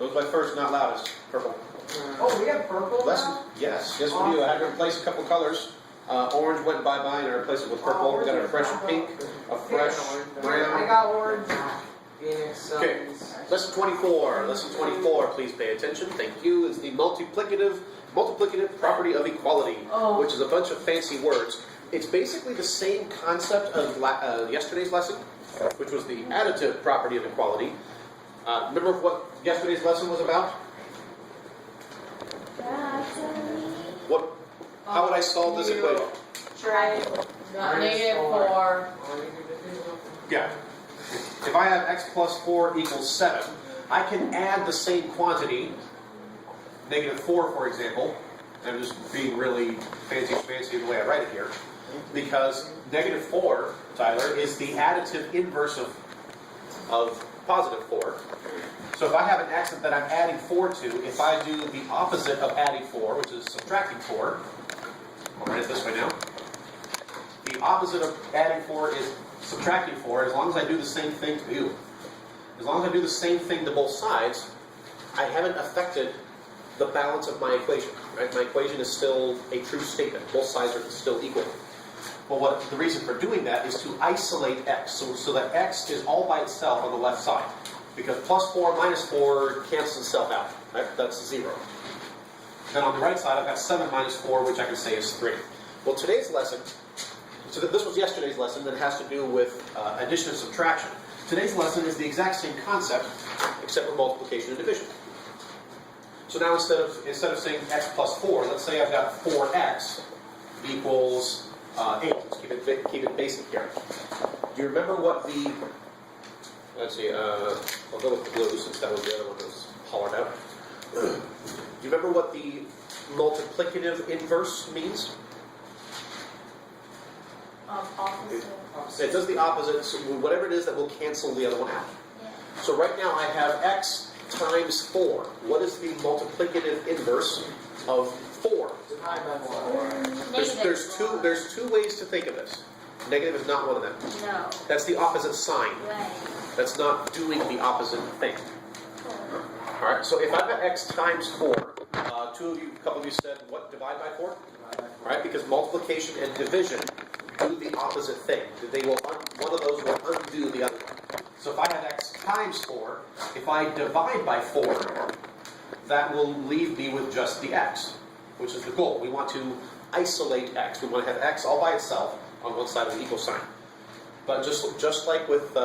Goes by first, not loudest. Purple. Oh, we have purple now? Yes, yes we do. I had to replace a couple colors. Orange went bye-bye and I replaced it with purple. We got a fresh pink, a fresh I brown. got orange. Okay, lesson 24. Lesson 24, please pay attention. Thank you. Is the multiplicative property of equality, which is a bunch of fancy words. It's basically the same concept of yesterday's lesson, which was the additive property of equality. Remember what yesterday's lesson was about? How would I solve this equation? Try -4. Yeah. If I have x plus 4 equals 7, I can add the same quantity, -4 for example. I'm just being really fancy the way I write it here. Because -4, Tyler, is the additive inverse of positive 4. So if I have an x that I'm adding 4 to, if I do the opposite of adding 4, which is subtracting 4, I'll write it this way now. The opposite of adding 4 is subtracting 4, as long as I do the same thing to you. As long as I do the same thing to both sides, I haven't affected the balance of my equation. Right? My equation is still a true statement. Both sides are still equal. Well, the reason for doing that is to isolate x, so that x is all by itself on the left side. Because plus 4 minus 4 cancels itself out. Right? That's 0. Then on the right side, I've got 7 minus 4, which I can say is 3. Well, today's lesson, so this was yesterday's lesson that has to do with addition and subtraction. Today's lesson is the exact same concept, except for multiplication and division. So now instead of saying x plus 4, let's say I've got 4x equals 8. Let's keep it basic here. Do you remember what the... Let's see, I'll go with the blue since that was the other one that was hollered out. Do you remember what the multiplicative inverse means? Opposite. It does the opposite, so whatever it is that will cancel the other one out. Yeah. So right now I have x times 4. What is the multiplicative inverse of 4? There's two ways to think of this. Negative is not one of them. No. That's the opposite sign. Right. That's not doing the opposite thing. Alright, so if I've got x times 4, a couple of you said, what, divide by 4? Right, because multiplication and division do the opposite thing. One of those will undo the other one. So if I have x times 4, if I divide by 4, that will leave me with just the x, which is the goal. We want to isolate x. We want to have x all by itself on one side of the equal sign. But just like with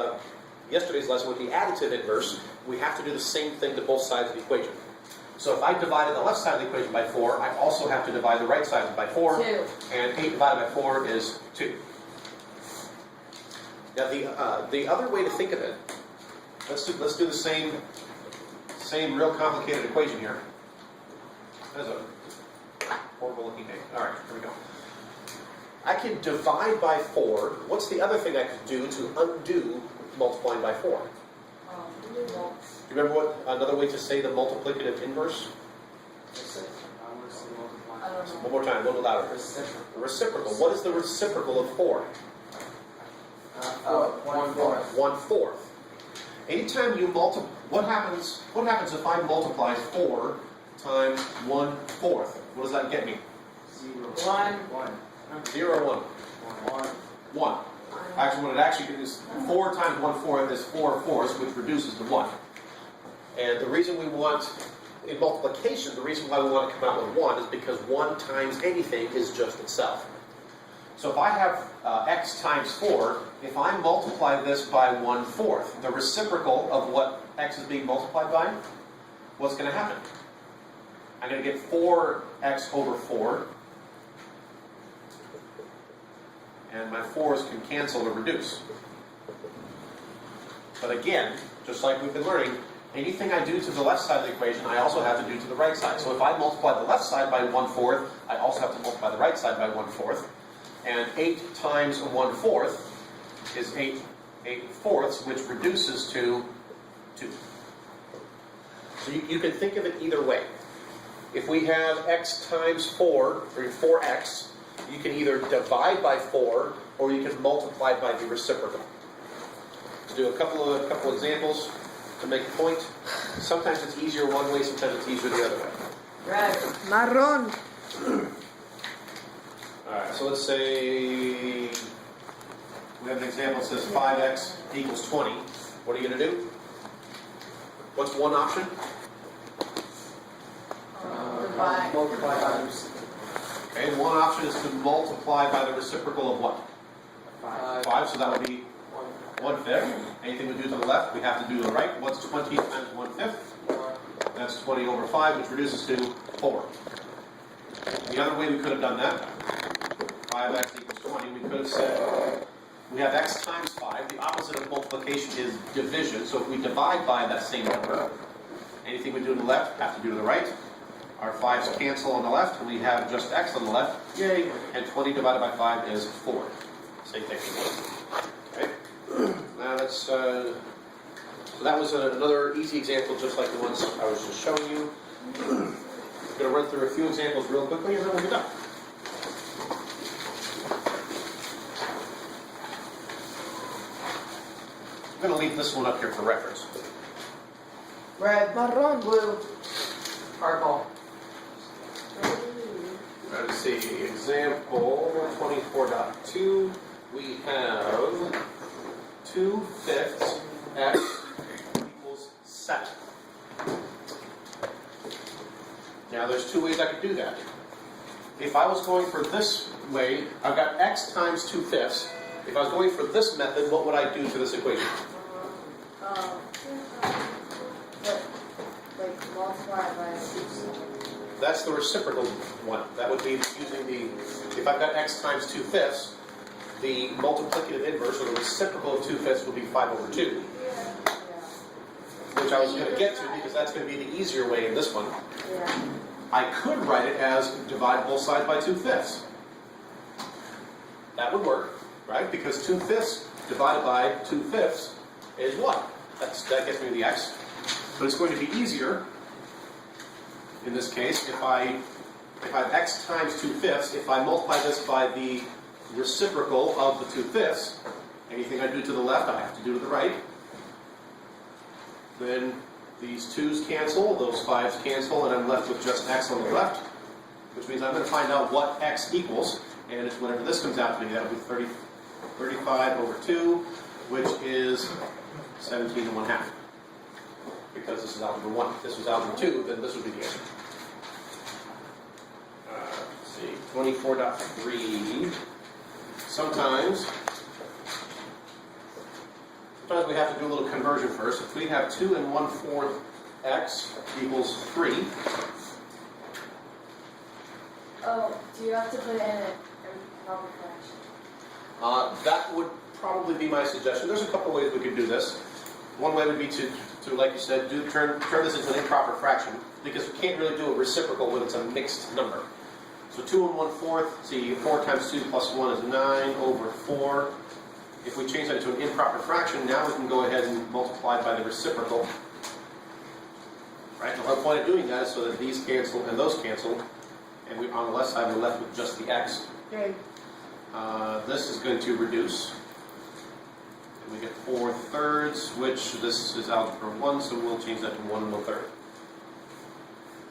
yesterday's lesson with the additive inverse, we have to do the same thing to both sides of the equation. So if I divided the left side of the equation by 4, I also have to divide the right side by 4. 2. And 8 divided by 4 is 2. Now the other way to think of it, let's do the same real complicated equation here. That's a horrible looking name. Alright, here we go. I can divide by 4. What's the other thing I could do to undo multiplying by 4? Do you remember what another way to say the multiplicative inverse? One more time, a little louder. The reciprocal. What is the reciprocal of 4? 1/4. 1/4. Anytime you multiply, what happens if I multiply 4 times 1/4? What does that get me? 0, 1. Actually, what it actually is, 4 times 1/4 is 4/4, which reduces to 1. And the reason we want, in multiplication, the reason why we want to come out with 1 is because 1 times anything is just itself. So if I have x times 4, if I multiply this by 1/4, the reciprocal of what x is being multiplied by, what's going to happen? I'm going to get 4x over 4. And my 4's can cancel or reduce. But again, just like we've been learning, anything I do to the left side of the equation, I also have to do to the right side. So if I multiply the left side by 1/4, I also have to multiply the right side by 1/4. And 8 times 1/4 is 8/4, which reduces to 2. So you can think of it either way. If we have x times 4, or 4x, you can either divide by 4, or you can multiply by the reciprocal. Let's do a couple examples. to make a point. Sometimes it's easier one way, sometimes it's easier the other way. Red. Marrón. Alright, so let's say we have an example that says 5x equals 20. What are you going to do? What's one option? Divide. Multiply times Okay, one option is to multiply by the reciprocal of what? 5, so that would be 1/5. Anything we do to the left, we have to do to the right. What's 20 times 1/5? That's 20 over 5, which reduces to 4. The other way we could have done that, 5x equals 20, we could have said, we have x times 5. The opposite of multiplication is division, so if we divide by that same number, anything we do to the left, have to do to the right. Our 5's cancel on the left, and we have just x on the left. Yay! And 20 divided by 5 is 4. Same thing. Okay. Now let's. So that was another easy example, just like the ones I was just showing you. I'm going to run through a few examples real quickly, and then we'll be done. I'm going to leave this one up here for reference. red, Marrón. blue, purple. Let's see, example 24.2, we have 2/5 x equals 7. Now there's two ways I could do that. If I was going for this way, I've got x times 2/5. If I was going for this method, what would I do to this equation? Like multiply by 6. That's the reciprocal one. That would be using the, if I've got x times 2/5, the multiplicative inverse, or the reciprocal of 2/5 would be 5/2, which I was going to get to because that's going to be the easier way in this one. Yeah. I could write it as divide both sides by 2/5. That would work, right? Because 2/5 divided by 2/5 is what? That gets me the x. But it's going to be easier in this case if I have x times 2/5, if I multiply this by the reciprocal of the 2/5, anything I do to the left, I have to do to the right. Then these 2's cancel, those 5's cancel, and I'm left with just x on the left, which means I'm going to find out what x equals, and it's whatever this comes out to be. That'll be 35/2, which is 17 1/2. Because this is algebra 1. If this was algebra 2, then this would be the answer. Let's see, 24.3. Sometimes we have to do a little conversion first. If we have 2 1/4 x equals 3. Oh, do you have to put in a proper fraction? That would probably be my suggestion. There's a couple ways we could do this. One way would be to like you said, turn this into an improper fraction, because we can't really do a reciprocal when it's a mixed number. So 2 1/4, see, 4 times 2 plus 1 is 9/4. If we change that into an improper fraction, now we can go ahead and multiply by the reciprocal. Right? The whole point of doing that is so that these cancel and those cancel, and we, on the left side, we're left with just the x. Okay. This is going to reduce. And we get 4/3, which this is algebra 1, so we'll change that to 1 1/3.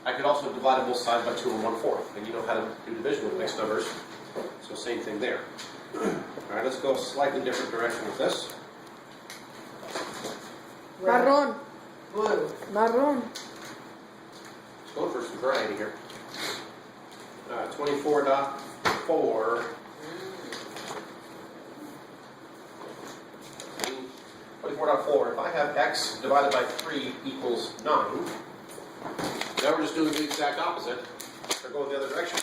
I could also divide both sides by 2 1/4, and you know how to do division with mixed numbers, so same thing there. Alright, let's go a slightly different direction with this. Red, Marrón. blue, Marrón. Let's go for some variety here. 24.4. 24.4. If I have x divided by 3 equals 9, now we're just doing the exact opposite. We're going the other direction.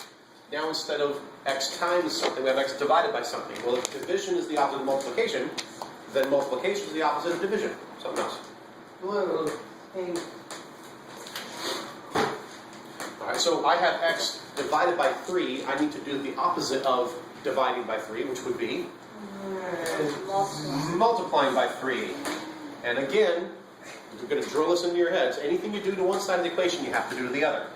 Now instead of x times something, we have x divided by something. Well, if division is the opposite of multiplication, then multiplication is the opposite of division. Something else. blue, pink, Alright, so I have x divided by 3. I need to do the opposite of dividing by 3, which would be multiplying by 3. And again, you're going to drill this into your heads. Anything you do to one side of the equation, you have to do to the other.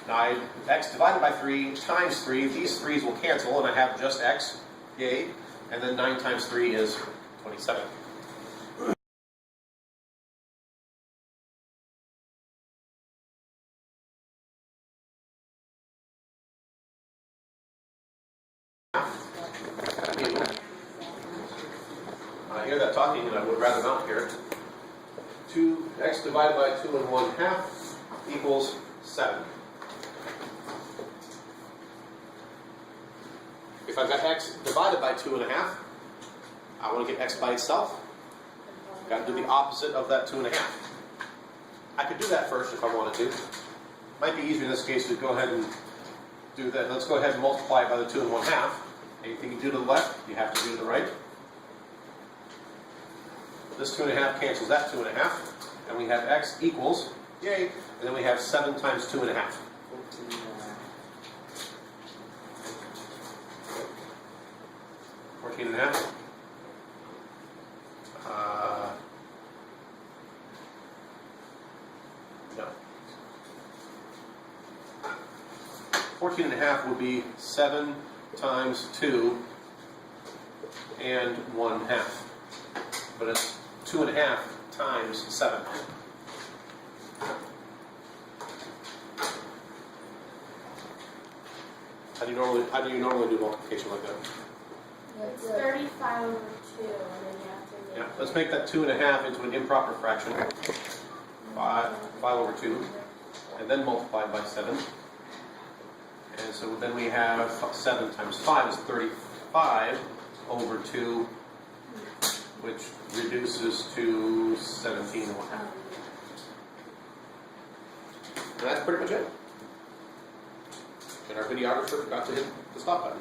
Now, x divided by 3 times 3, these 3's will cancel, and I have just x, yay, and then 9 times 3 is 27. hear that talking, and I would rather not hear it. 2x divided by 2 1/2 equals 7. If I've got x divided by 2 1/2, I want to get x by itself. Got to do the opposite of that 2 1/2. I could do that first if I wanted to. Might be easier in this case to go ahead and do that. Let's go ahead and multiply it by the 2 1/2. Anything you do to the left, you have to do to the right. This 2 1/2 cancels that 2 1/2. And we have x equals, yay, and then we have 7 times 2 1/2. 14 1/2. No. 14 1/2 would be 7 times 2 and 1/2. But it's 2 1/2 times 7. How do you normally do multiplication like that? It's 35 over 2, and then you have to make Yeah, let's make that 2 1/2 into an improper fraction. 5 over 2, and then multiplied by 7. And so then we have 7 times 5 is 35 over 2, which reduces to 17 1/2. And that's pretty much it. And our videographer forgot to hit the stop button.